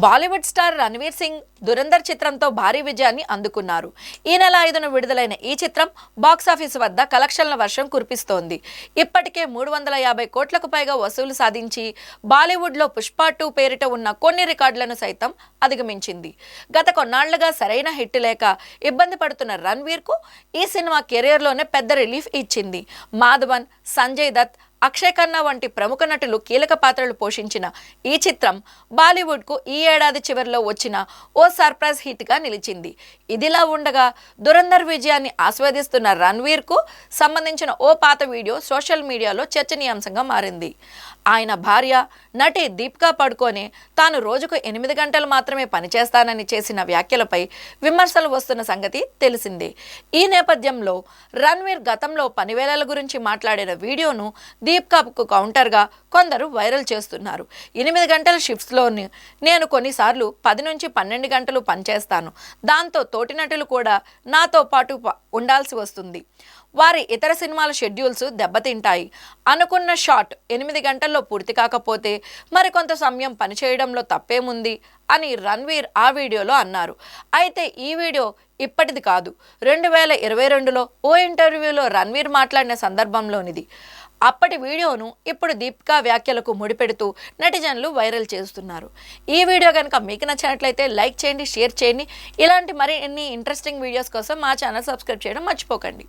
Bollywood star Ranveer Singh Dhurandhar చిత్రంతో భారీ విజయాన్ని అందుకున్నారు. ఈ నెల 5న విడుదలైన ఈ చిత్రం బాక్సాఫీస్ వద్ద కలెక్షన్ల వర్షం కురిపిస్తోంది. ఇప్పటికే 350 కోట్లకు పైగా వసూలు సాధించి బాలీవుడ్లో పుష్ప 2 పేరిట ఉన్న కొన్ని రికార్డులను సైతం అధిగమించింది. గత కొన్నాళ్లుగా సరైన హిట్ లేక ఇబ్బంది పడుతున్న రణ్వీర్కు ఈ సినిమా కెరీర్లోనే పెద్ద రిలీఫ్ ఇచ్చింది. మాధవన్, సంజయ్ దత్, అక్షయ్ ఖన్నా వంటి ప్రముఖ నటులు కీలక పాత్రలు పోషించిన ఈ చిత్రం బాలీవుడ్కు ఈ ఏడాది చివరిలో వచ్చిన ఓ సర్ప్రైజ్ హిట్గా నిలిచింది. ఇదిలా ఉండగా దురంధర్ విజయాన్ని ఆస్వాదిస్తున్న రణ్వీర్కు సంబంధించిన ఓ పాత వీడియో సోషల్ మీడియాలో చర్చనీయాంశంగా మారింది. ఆయన భార్య నటి దీపికా పడుకోనే తాను రోజుకు 8 గంటలు మాత్రమే పనిచేస్తానని చేసిన వ్యాఖ్యలపై విమర్శలు వస్తున్న సంగతి తెలిసిందే. ఈ నేపథ్యంలో రణ్వీర్ గతంలో పనివేళల గురించి మాట్లాడిన వీడియోను దీపికాకు కౌంటర్గా కొందరు వైరల్ చేస్తున్నారు. 8 గంటల షిఫ్ట్స్లోని నేను కొన్నిసార్లు 10 నుంచి 12 గంటలు పనిచేస్తాను. దాంతో తోటి నటులు కూడా నాతో పాటు ఉండాల్సి వస్తుంది. వారి ఇతర సినిమాల షెడ్యూల్స్ దెబ్బతింటాయి. అనుకున్న షాట్ 8 గంటల్లో పూర్తి కాకపోతే మరికొంత సమయం పనిచేయడంలో తప్పేముంది అని రణ్వీర్ ఆ వీడియోలో అన్నారు. అయితే ఈ వీడియో ఇప్పటిది కాదు. 2022లో ఓ ఇంటర్వ్యూలో రణ్వీర్ మాట్లాడిన సందర్భంలోనిది. అప్పటి వీడియోను ఇప్పుడు దీపికా వ్యాఖ్యలకు ముడిపెడుతూ నెటిజన్లు వైరల్ చేస్తున్నారు. ఈ వీడియో కనుక మీకు నచ్చినట్లయితే లైక్ చేయండి, షేర్ చేయండి. ఇలాంటి మరిన్ని ఇంట్రెస్టింగ్ వీడియోస్ కోసం మా ఛానల్ సబ్స్క్రైబ్ చేయడం మర్చిపోకండి.